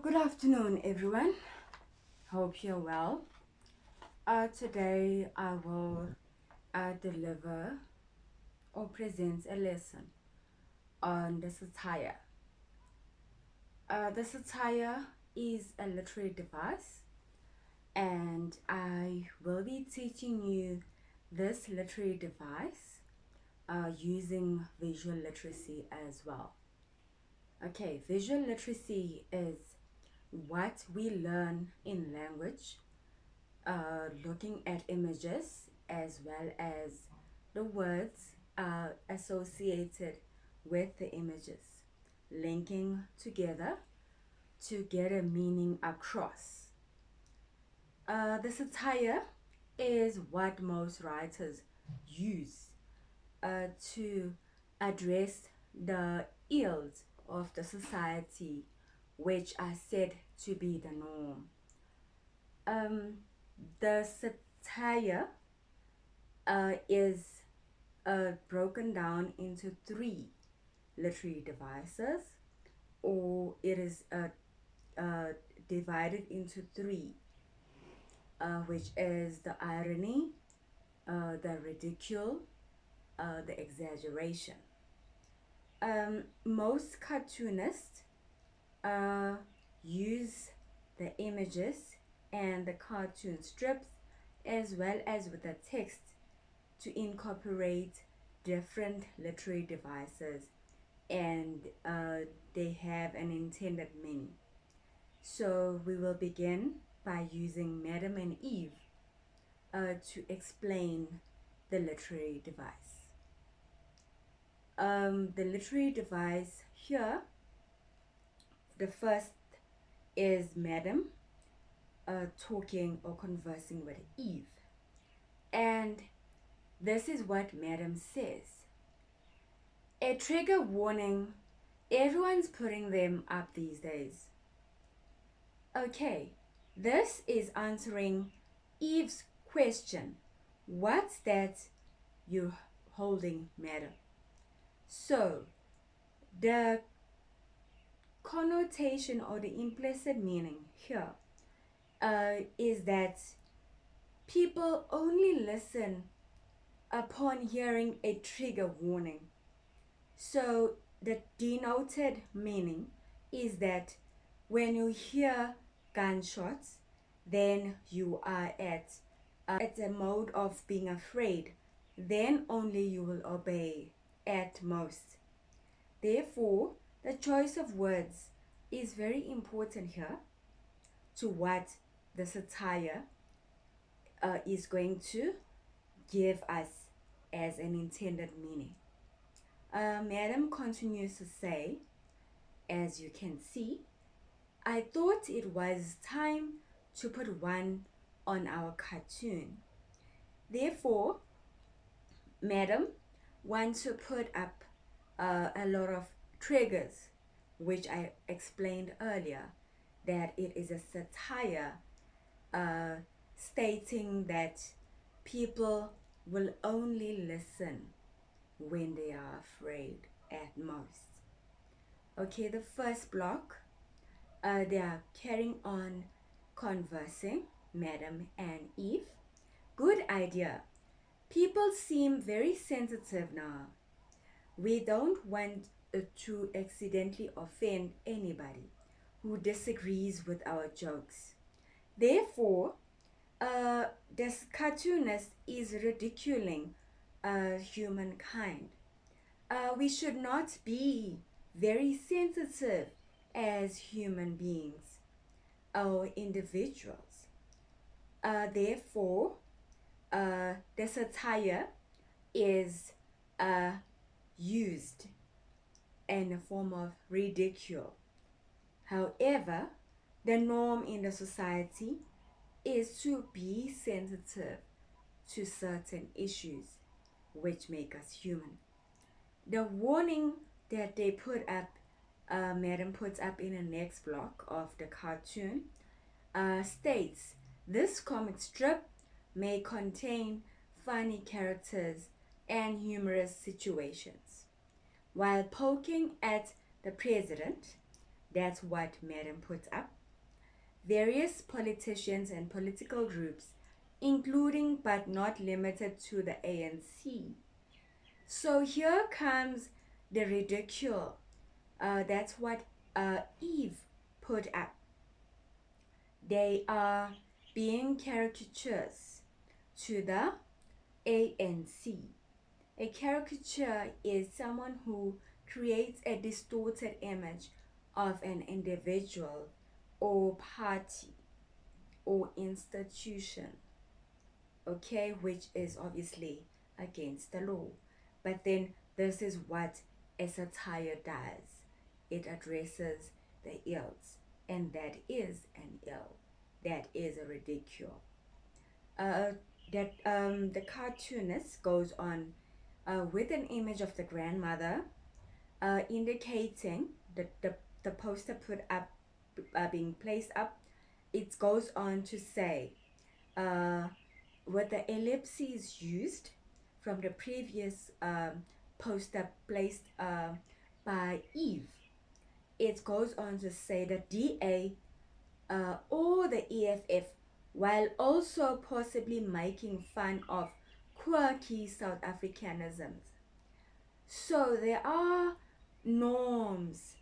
Good afternoon, everyone. Hope you're well. Today I will deliver or present a lesson on the satire. The satire is a literary device, and I will be teaching you this literary device using visual literacy as well. Okay, visual literacy is what we learn in language, looking at images as well as the words associated with the images, linking together to get a meaning across. The satire is what most writers use to address the ills of the society, which are said to be the norm. The satire is broken down into three literary devices, or it is divided into three, which is the irony, the ridicule, the exaggeration. Most cartoonists use the images and the cartoon strips as well as with the text to incorporate different literary devices, and they have an intended meaning. So we will begin by using Madam and Eve to explain the literary device. The literary device here, the first is Madam talking or conversing with Eve. And this is what Madam says. A trigger warning, everyone's putting them up these days. Okay, this is answering Eve's question. What's that you're holding, Madam? So, the connotation or the implicit meaning here is that people only listen upon hearing a trigger warning. So the denoted meaning is that when you hear gunshots, then you are at a mode of being afraid. Then only you will obey at most. Therefore, the choice of words is very important here to what the satire is going to give us as an intended meaning. Madam continues to say, as you can see, I thought it was time to put one on our cartoon. Therefore, Madam wants to put up a lot of triggers, which I explained earlier, that it is a satire stating that people will only listen when they are afraid at most. Okay, the first block, they are carrying on conversing, Madam and Eve. Good idea. People seem very sensitive now. We don't want to accidentally offend anybody who disagrees with our jokes. Therefore, this cartoonist is ridiculing humankind. We should not be very sensitive as human beings or individuals. Therefore, the satire is used in a form of ridicule. However, the norm in the society is to be sensitive to certain issues which make us human. The warning that they put up, Madam puts up in the next block of the cartoon, states, this comic strip may contain funny characters and humorous situations. While poking at the president, That's what Madam puts up. Various politicians and political groups, including but not limited to the ANC. So here comes the ridicule. That's what Eve put up. They are being caricatures to the ANC. A caricature is someone who creates a distorted image of an individual or party or institution, okay, which is obviously against the law. But then this is what a satire does. It addresses the ills, and that is an ill. That is a ridicule. Uh, that the cartoonist goes on with an image of the grandmother, indicating that the poster put up, being placed up. It goes on to say, uh, with the ellipses used from the previous poster placed by Eve, it goes on to say that DA or the EFF, while also possibly making fun of quirky South Africanisms. So there are norms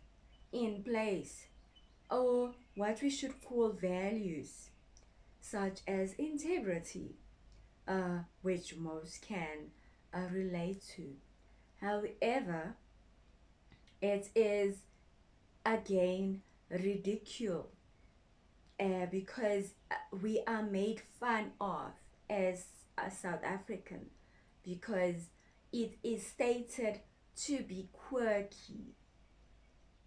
in place, or what we should call values, such as integrity, which most can relate to. However, it is again ridicule because we are made fun of as a South African because it is stated to be quirky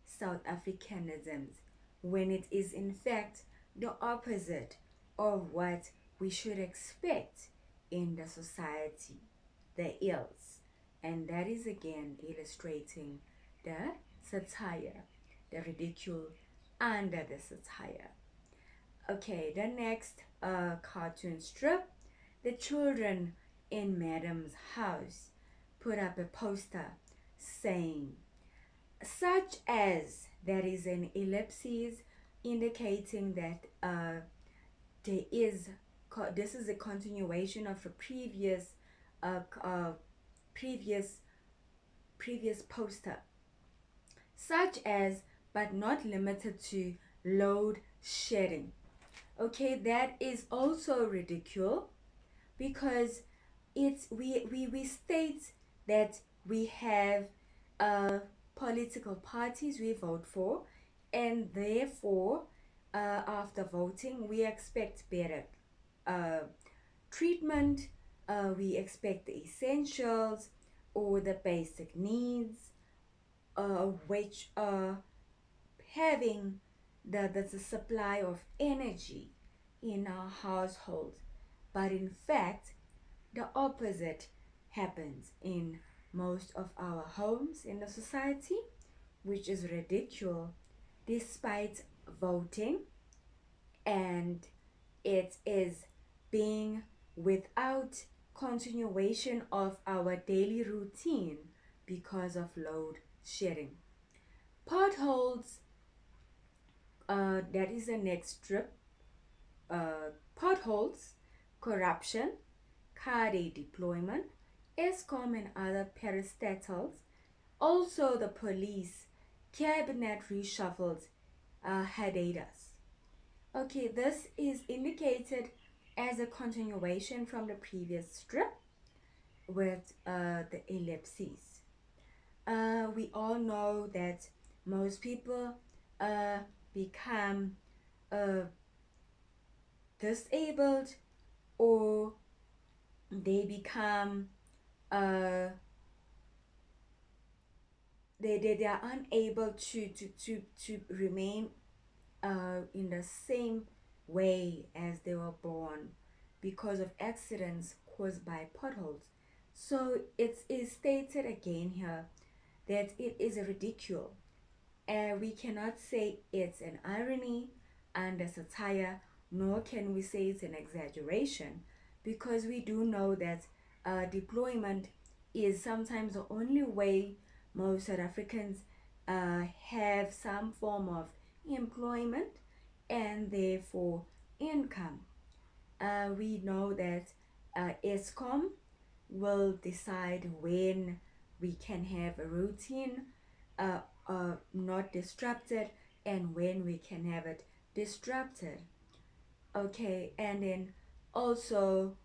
South Africanisms when it is in fact the opposite of what we should expect in the society, the ills. And that is again illustrating the satire, the ridicule under the satire. Okay, the next cartoon strip, the children in Madam's house put up a poster saying, such as, that is an ellipses indicating that there is, this is a continuation of a uh, uh, previous previous poster, such as but not limited to load shedding. Okay, that is also ridicule because we state that we have political parties we vote for, and therefore after voting we expect better uh, treatment, we expect the essentials or the basic needs, which are having the supply of energy in our household. But in fact, the opposite happens in most of our homes in the society, which is ridicule despite voting, and it is being without continuation of our daily routine because of load shedding. Potholes, that is the next strip. Potholes, corruption, card aid deployment, ESCOM and other parastatals, also the police, cabinet reshuffles, had aid us. Okay, this is indicated as a continuation from the previous strip with the ellipses. We all know that most people become uh, disabled, or they become uh, they are unable to remain in the same way as they were born because of accidents caused by potholes. So it is stated again here that it is a ridicule, and we cannot say it's an irony and a satire, nor can we say it's an exaggeration, because we do know that deployment is sometimes the only way most South Africans have some form of employment and therefore income. We know that ESCOM will decide when we can have a routine not disrupted and when we can have it disrupted. Okay, and then also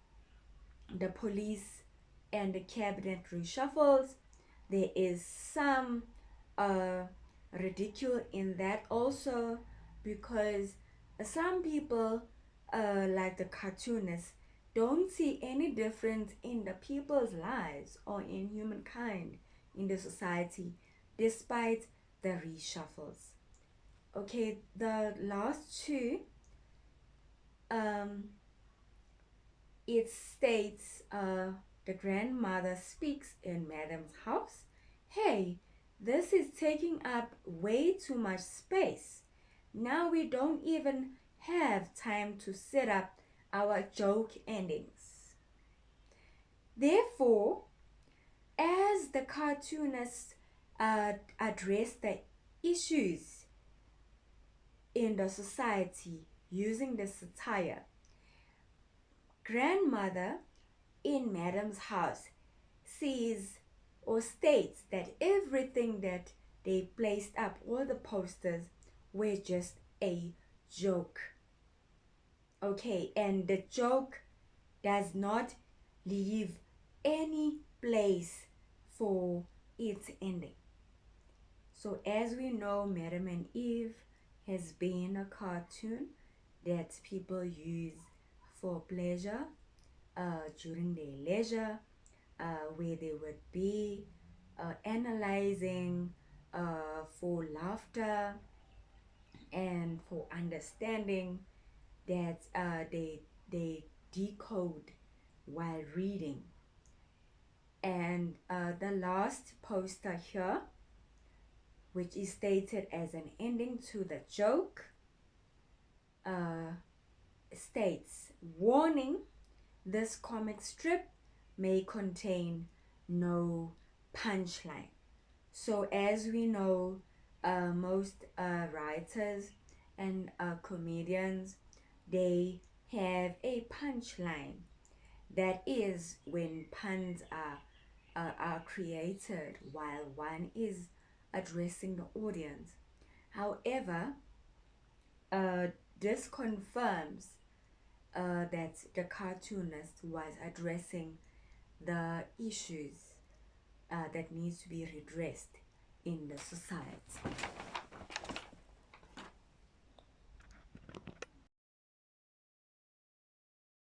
the police and the cabinet reshuffles. There is some uh, ridicule in that also, because some people, like the cartoonists, don't see any difference in the people's lives or in humankind in the society despite the reshuffles. Okay, the last two, um, it states the grandmother speaks in Madam's house. Hey, this is taking up way too much space. Now we don't even have time to set up our joke endings. Therefore, as the cartoonists address the issues in the society using the satire, grandmother in Madam's house sees or states that everything that they placed up, all the posters, were just a joke. Okay, and the joke does not leave any place for its ending. So, as we know, Madam and Eve has been a cartoon that people use for pleasure during their leisure, where they would be analyzing for laughter and for understanding that they decode while reading. And the last poster here, which is stated as an ending to the joke, states, warning, this comic strip may contain no punchline. So, as we know, most writers and comedians, they have a punchline. That is when puns are created while one is addressing the audience. However, this confirms that the cartoonist was addressing the issues that needs to be redressed in the society.